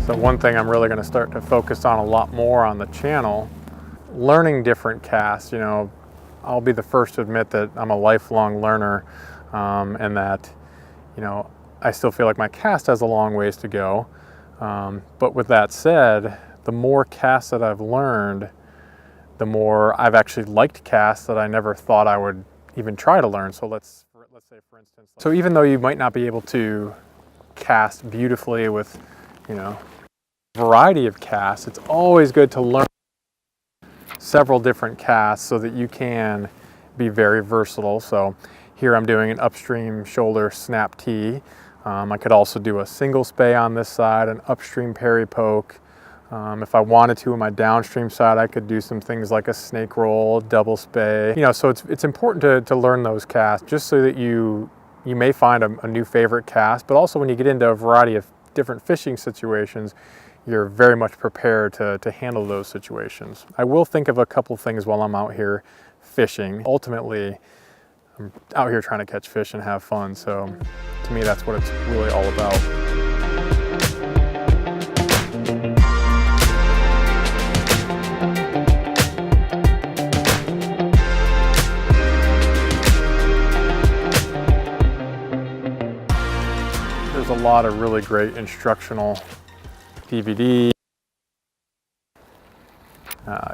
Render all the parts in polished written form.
So one thing I'm really going to start to focus on a lot more on the channel, learning different casts. You know, I'll be the first to admit that I'm a lifelong learner, and that, you know, I still feel like my cast has a long ways to go. But with that said, the more casts that I've learned, the more I've actually liked casts that I never thought I would even try to learn. So let's say, for instance, so even though you might not be able to cast beautifully with, you know, a variety of casts, it's always good to learn several different casts so that you can be very versatile. So here I'm doing an upstream shoulder snap tee. I could also do a single spey on this side, an upstream parry poke. If I wanted to on my downstream side, I could do some things like a snake roll, double spey. You know, so it's important to learn those casts just so that you may find a new favorite cast, but also when you get into a variety of different fishing situations, you're very much prepared to handle those situations. I will think of a couple things while I'm out here fishing. Ultimately, I'm out here trying to catch fish and have fun, so to me that's what it's really all about. There's a lot of really great instructional DVD,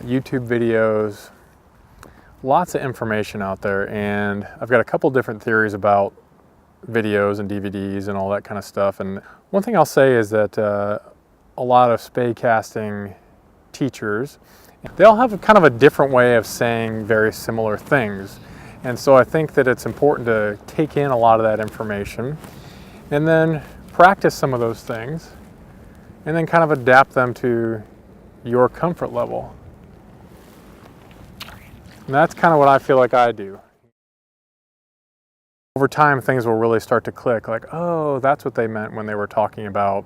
YouTube videos, lots of information out there, and I've got a couple different theories about videos and DVDs and all that kind of stuff. And one thing I'll say is that a lot of spey casting teachers, they all have kind of a different way of saying very similar things. And so I think that it's important to take in a lot of that information and then practice some of those things and then kind of adapt them to your comfort level. And that's kind of what I feel like I do. Over time, things will really start to click, like, oh, that's what they meant when they were talking about,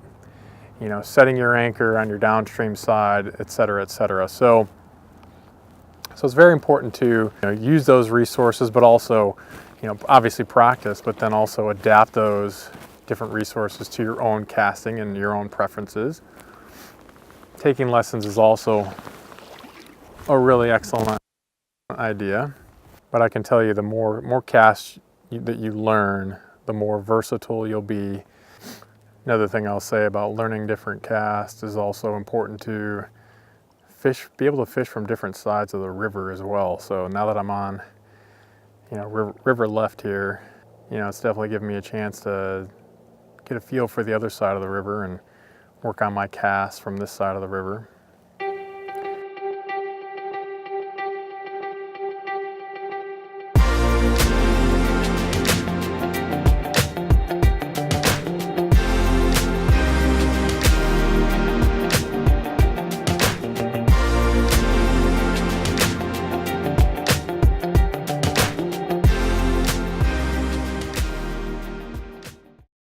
you know, setting your anchor on your downstream side, et cetera, et cetera. So it's very important to, you know, use those resources, but also, you know, obviously practice, but then also adapt those different resources to your own casting and your own preferences. Taking lessons is also a really excellent idea, but I can tell you the more casts that you learn, the more versatile you'll be. Another thing I'll say about learning different casts is also important to be able to fish from different sides of the river as well. So now that I'm on, you know, river left here, you know, it's definitely given me a chance to get a feel for the other side of the river and work on my casts from this side of the river.